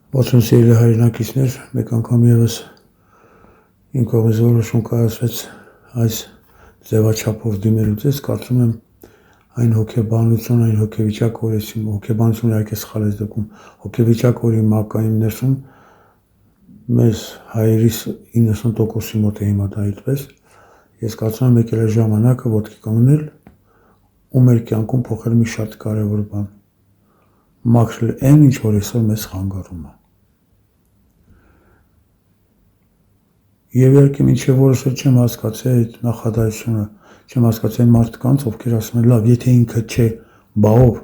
Ողջույն սիրելի հայրենակիցներ, մեկ անգամ ևս իմ կողմից որոշում կայացվեց այս ձևաչափով դիմելու ձեզ, կարծում եմ այն հոգեբանություն, այն հոգեվիճակ, որ հոգեբանությունը իհարկե սխալ է դեպքում, հոգեվիճակ, որ իմ մակային ներսում մեզ հայերիս 90%-ի մոտ է հիմա դա այդպես, ես կարծում եմ եկել է ժամանակը ոտքի կանգնել ու մեր կյանքում փոխել մի շատ կարևոր բան, մաքրել այն, ինչ որ այսօր մեզ խանգարում է։ Եվ իհարկե մինչև որոշել չեմ հասկացել այդ նախադասությունը, չեմ հասկացել այն մարդկանց, ովքեր ասում են, լավ, եթե ինքը չէ, բա ով։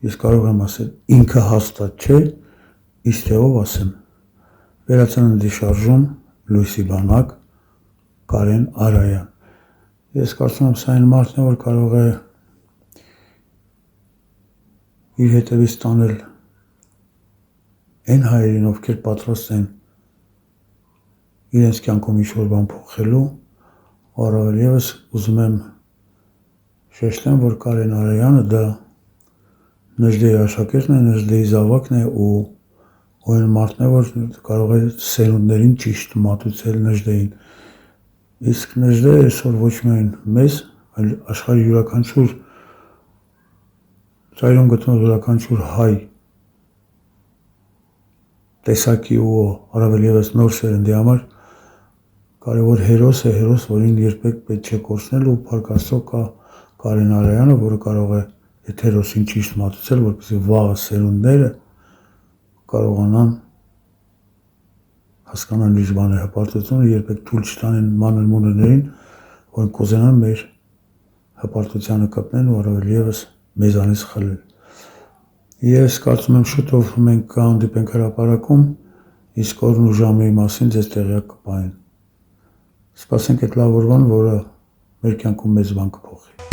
Ես կարող եմ ասել, ինքը հաստատ չէ, իսկ թե ով ասեմ։ Վերածննդի շարժում, լույսի բանակ, Կարեն Արայան։ Ես կարծում եմ, սա այն մարդն է, որ կարող է իր հետևից տանել այն հայերին, ովքեր պատրաստ են իրենց կյանքում ինչ-որ բան փոխելու, առավել ևս ուզում եմ շեշտեմ, որ Կարեն Արայանը դա Նժդեի աշակերտն է, Նժդեի զավակն է ու այն մարդն է, որ կարող է սերունդներին ճիշտ մատուցել Նժդեին։ Իսկ Նժդեը այսօր ոչ միայն մեզ, այլ աշխարհի յուրաքանչյուր ծայրում գտնվող յուրաքանչյուր հայ տեսակի ու առավել ևս նոր սերնդի համար կարևոր հերոս է, հերոս, որին երբեք պետք չէ կորցնել ու փառք Աստծո կա Կարեն Արայանը, որը կարող է այդ հերոսին ճիշտ մատուցել, որպեսզի վաղը սերունդները կարողանան հասկանան իր բանը հպարտությունը, երբեք թույլ չտանեն մանր մունրներին, որ կուզենան մեր հպարտությանը կպնեն ու առավել ևս մեզանից խլել։ Ես կարծում եմ շուտով մենք կհանդիպենք հրապարակում, իսկ օրն ու ժամի մասին ձեզ տեղյակ կպահեն։ Սպասենք այդ լավ օրվան, որը մեր կյանքում մեծ բան կփոխի։